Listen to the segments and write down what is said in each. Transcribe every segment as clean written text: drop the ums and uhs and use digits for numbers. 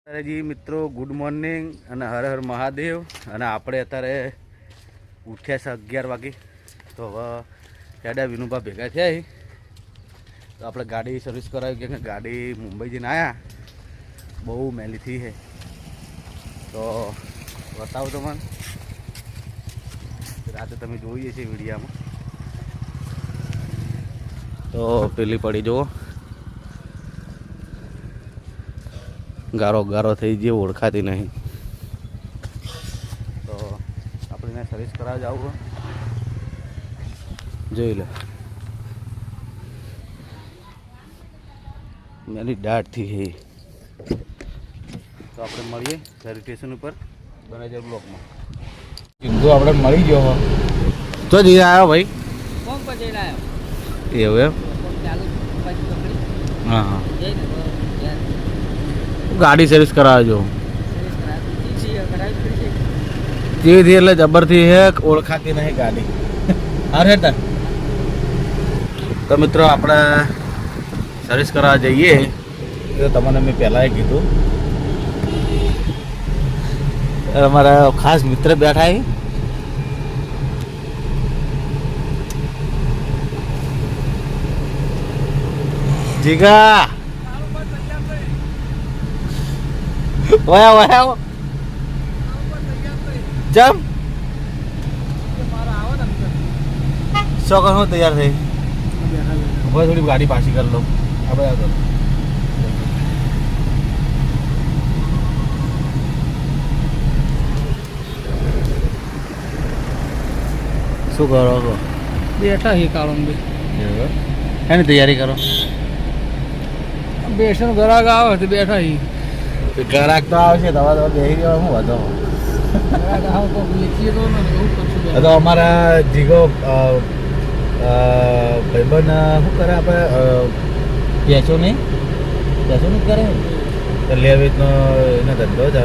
જી મિત્રો good morning અને હર હર મહાદેવ. અને આપણે અત્યારે ઉઠ્યા છે 11 વાગે. તો હવે હેડા વિનુભા ભેગા થયા. તો આપણે ગાડી સર્વિસ કરાવી કે ગાડી મુંબઈ જઈને આવ્યા, બહુ મેલી થઈ છે. તો બતાવો તો મને, રાતે તમે જોઈએ છે વિડીયામાં. તો પેલી પડી જુઓ, ગારો ગારો થઈ ગયો, ઓળખાતી નહીં. તો આપણે સર્વિસ કરાવવા જવું જોઈ લે. મેરી દાઢથી હે. તો આપણે મળીએ સર્વિસ સ્ટેશન ઉપર બનાવી બ્લોકમાં. કીધું આપણે મળી ગયો. તો જઈ આવ્યો ભાઈ, એવું એમ? હા હા, ગાડી સર્વિસ કરાવજો. ધીરે એટલે જબરથી હે, ઓળખાતી નહીં ગાડી. અરે તો મિત્રો આપણે સર્વિસ કરાવવા જઈએ. તો તમને મેં પહેલાં કીધું, અમારા ખાસ મિત્ર બેઠા છે. જીગા વયા વયા જમ શું તૈયાર થઈ. હવે થોડી ગાડી પાછી કરી લો. આપણે શું કરો છો? બેઠા હી કારણ ભાઈ, એની તૈયારી કરો. બેસન ઘરાક આવે તો બેઠા હી. ગ્રાહક તો આવશે, દવા દવા બેસી ગયો. શું હતો તો અમારા જીગો ભાઈબંધ શું કરે, આપણે પેચો નહીં કરે લે વેચનો એનો ધંધો છે.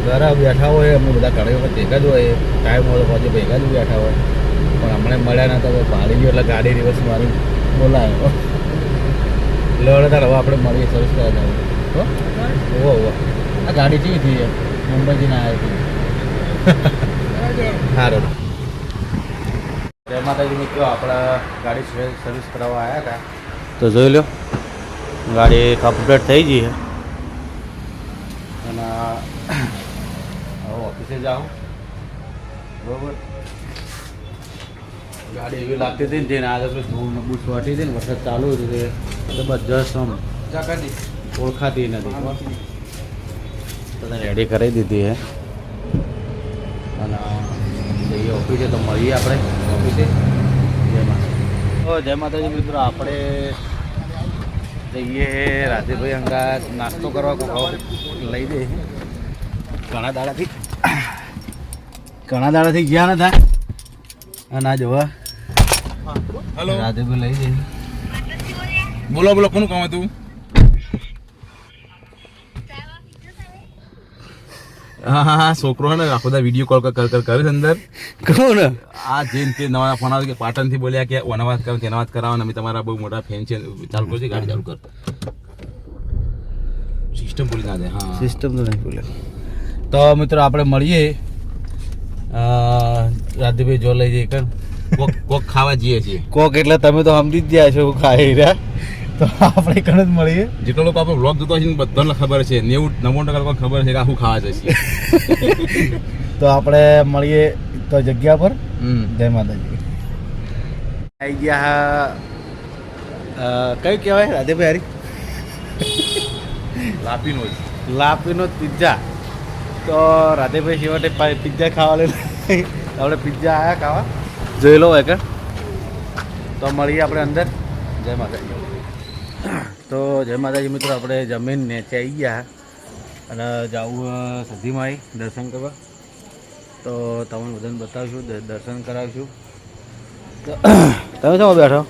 ઘરે બેઠા હોય, અમે બધા ઘણી વખત ભેગા જ હોય. ટાઈમ હોય તો પછી ભેગા જ બેઠા હોય. પણ હમણાં મળ્યા ના તો ભાડી ગયો એટલે ગાડી રિવર્સ મારી બોલાયો. એટલે તાર હવે આપણે મળીએ સર્વિસ કરવા જવું. ઓહો આ ગાડી કેવી થઈ મુંબઈથી ના આવી હતી. સારું. જય માતાજી મિત્રો, આપણા ગાડી સર્વિસ કરાવવા આવ્યા હતા. તો જોઈ લો, ગાડી કમ્પ્લીટ થઈ ગઈ છે. અને હવે ઓફિસે જાઉં. બરાબર, ગાડી એવી લાગતી હતી ને જેને આજે ધૂળ બૂટ વાટી હતી ને, વરસાદ ચાલુ હતું તે જબરજસ્ત ઓળખાતી નથી. બધાને રેડી કરી દીધી છે. અને જઈએ ઓફિસે. તો મળીએ આપણે ઓફિસે. જય માતા. જય માતાજી મિત્રો, આપણે જઈએ રાધેભાઈ અંગાત નાસ્તો કરવા કોઈ લઈ દે. ઘણા દાડાથી ગયા નતા. અને આ જોવા રાધેભાઈ લઈ દે. બોલો બોલો, કોનું કામ હતું? હા, છોકરો ને આખો દા વિડીયો કોલ કરે છે અંદર. કોણ આ જેમ તે નવા ફોન આવે કે પાટણ થી બોલ્યા કે ઓના વાત કરો તેના વાત કરાવવાના, અમે તમારા બહુ મોટા ફેન છે. ચાલુ કરજો, ગાડી ચાલુ કર. સિસ્ટમ ભૂલી ના દે. હા, સિસ્ટમ તો નહીં ભૂલે. તો મિત્રો આપણે મળીએ. રાધેભાઈ જો લઈ જઈએ કર કોક ખાવા જઈએ છીએ. કોક એટલે તમે તો સમજી જ ગયા છો ખાઈ રહ્યા. તો આપણે કણ જ મળીએ. જેટલો લોકો આપણો બ્લોગ જોતો હશે બધાને ખબર છે, 90-99% લોકો ખબર છે કે આખું ખાવા જશે. તો આપણે મળીએ તો જગ્યા પર. જય માતાજી. આવી ગયા. કઈ કહેવાય રાધેભાઈ? લાપીનો પિઝા. તો રાધેભાઈ છેવટે પિઝા ખાવા લઈને આપણે પિઝા આવ્યા ખાવા. જોઈ લો હોય કે. તો મળીએ આપણે અંદર. જય માતાજી. તો જય માતાજી મિત્રો, આપણે જમીન નીચે આવી ગયા અને જવું સધીમાં દર્શન કરવા. તો તમને બધાને બતાવીશું, દર્શન કરાવીશું. તો તમે શું બેઠો?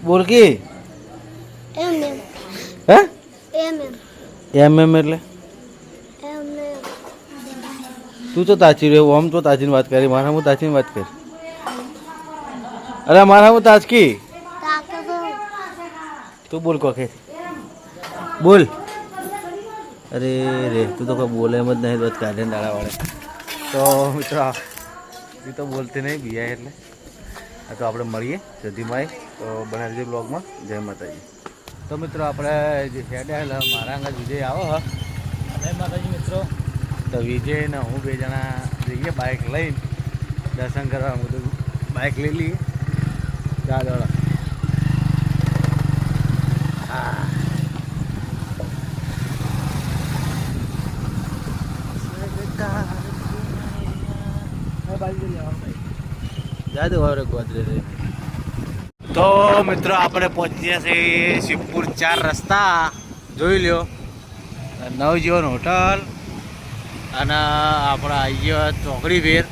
બોલ કે હે એમ એટલે તું તો તાચી રહ્યો. આમ તો તાચીની વાત કરી, મારા હું તાચીની વાત કરી. અરે મારા હું તાજકી તું બોલ કોકે બોલ અરે રે તું તો કોઈ બોલે એમ જ નહીં રોજ કાઢે દાડા વાળે તો મિત્રો એ તો બોલતી નહીં બીયા એટલે આ તો આપણે મળીએ જલ્દીમાં તો બનાવજે બ્લોગમાં જય માતાજી. તો મિત્રો આપણે જે હેડે મારા અંગત વિજય આવો હ જય માતાજી મિત્રો. તો વિજય ને હું બે જણા જઈએ બાઇક લઈને દર્શન કરવા બધું બાઇક લઈ લઈએ ચાલો. હા તો મિત્રો આપણે પહોંચી ગયા છીએ શિવપુર 4 રસ્તા જોઈ લ્યો નવજીવન હોટલ અને આપણે આવી ગયો ચોકડી વેર.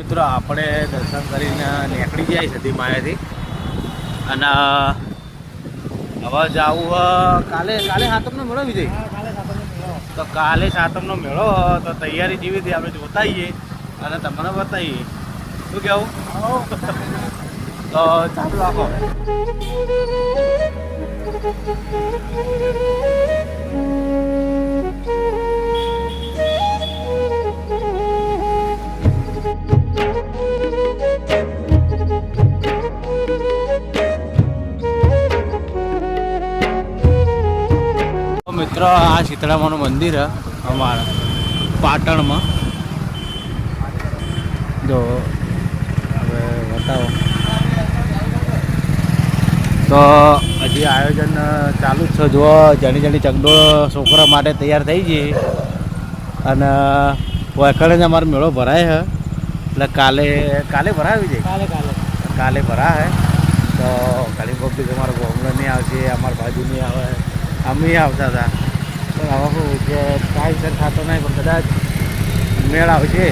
મિત્રો આપણે દર્શન કરીને નીકળી જાય સતી માયાથી અને હવે જવું કાલે સાતમનો મેળો વિજય. તો કાલે સાતમનો મેળો તો તૈયારી જેવી હતી આપણે જોતા આવીએ અને તમને બતાવીએ શું કહેવું. તો ચાલુ રાખો. મિત્રો આ શીતળામાનું મંદિર અમારા પાટણમાં જો હવે બતાવો. તો હજી આયોજન ચાલુ જ છે. જો જણી જણી ચકડોળ છોકરા માટે તૈયાર થઈ ગઈ અને વખણે જ અમારો મેળો ભરાય છે એટલે કાલે ભરાવી જાય કાલે ભરા હે. તો ખાલી પબ્લિક અમારા ગામડા નહીં આવશે અમારા બાજુ નહીં આવે અમે આવતા હતા પણ હવે શું કે ટાઈમસર થતો નહીં પણ કદાચ મેળ આવશે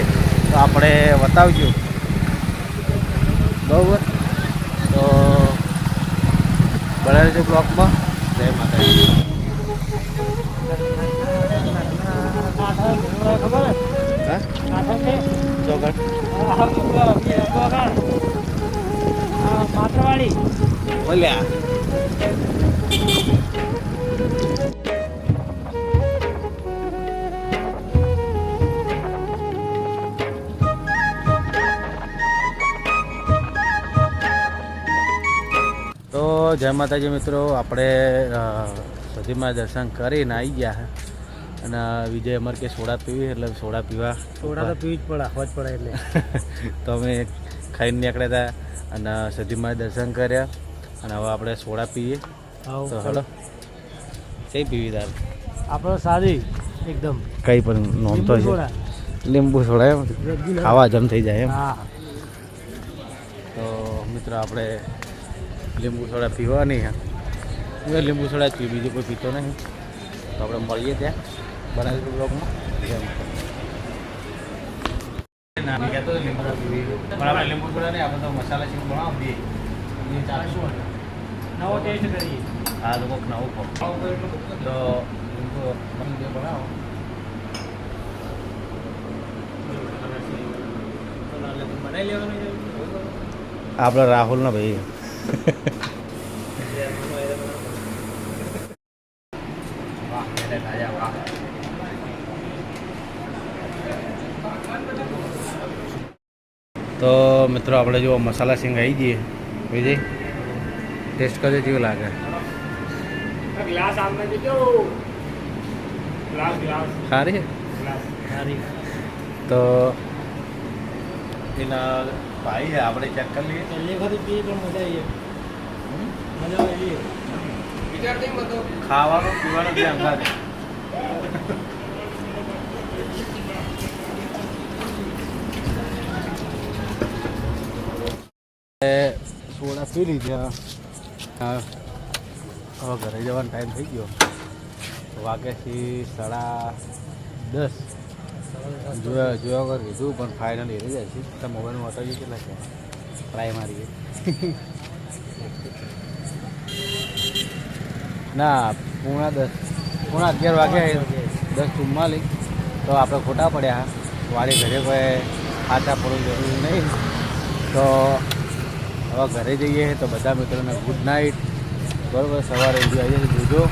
તો આપણે બતાવજો બરાબર. તો બનાવી છે બ્લોકમાં. જય માતાજી. બોલ્યા તો જય માતાજી મિત્રો. આપણે સતીમાં દર્શન કરીને આવી ગયા અને વિજય અમારે કે સોડા પીવી એટલે સોડા પીવા સોડા તો પીવી જ પડે આપવા જ પડે એટલે તો અમે ખાઈને નીકળ્યા હતા અને સતીમાં દર્શન કર્યા અને હવે આપણે સોડા પીએ. તો હલો કઈ પીવી તારે? આપણો સાદી એકદમ કઈ પણ નોંધતો છે લીંબુ સોડા એમ ખાવા જમ થઈ જાય એમ. હા તો મિત્રો આપણે લીંબુ સોડા પીવાની હે. હું લીંબુ સોડા જ પીવું, બીજું કોઈ પીતો નહીં. તો આપણે મળીએ ત્યાં બનાવી બ્લોગમાં. ના મેં કહેતો હતો લીંબુ પીવી પણ આપણે લીંબુ પીવા નહીં આપણે તો મસાલા શીંગ બનાવો દઈએ એ ચાલશું નવો ટેસ્ટ કરીએ. આ તો કોઈક નવું ખાવ તો લીંબુ બનાવો બનાવી લેવાનું છે. આપણે રાહુલ ના ભાઈ તો મિત્રો આપણે જો મસાલા સિંગ આવી જઈએ વિજય ટેસ્ટ કરજો કેવું લાગે ગ્લાસ આમને દેજો. ગ્લાસ ગ્લાસ સારી છે ગ્લાસ સારી. તો એના ભાઈ છે આપણે ચેક કરી લઈએ પહેલી વખત પીએ પણ મજા આવી મજા આવી. ખાવાનું પીવાનું બી અંગાત સોડા પી લીધા હા હવે ઘરે જવાનો ટાઈમ થઈ ગયો વાગ્યાથી 10:30 જોયા વગર કીધું પણ ફાઇનલ એ જાય છે તો મોબાઈલનું વટાવી કેટલા છે ટ્રાય મારીએ ના 11:30 વાગ્યા 10:44 તો આપણે ખોટા પડ્યા વાળી ઘરે કોઈ આટા પડવું જરૂરી નહીં તો હવે ઘરે જઈએ તો બધા મિત્રોને ગુડ નાઇટ બરાબર સવારે આવી જજો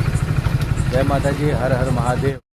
જય માતાજી હર હર મહાદેવ.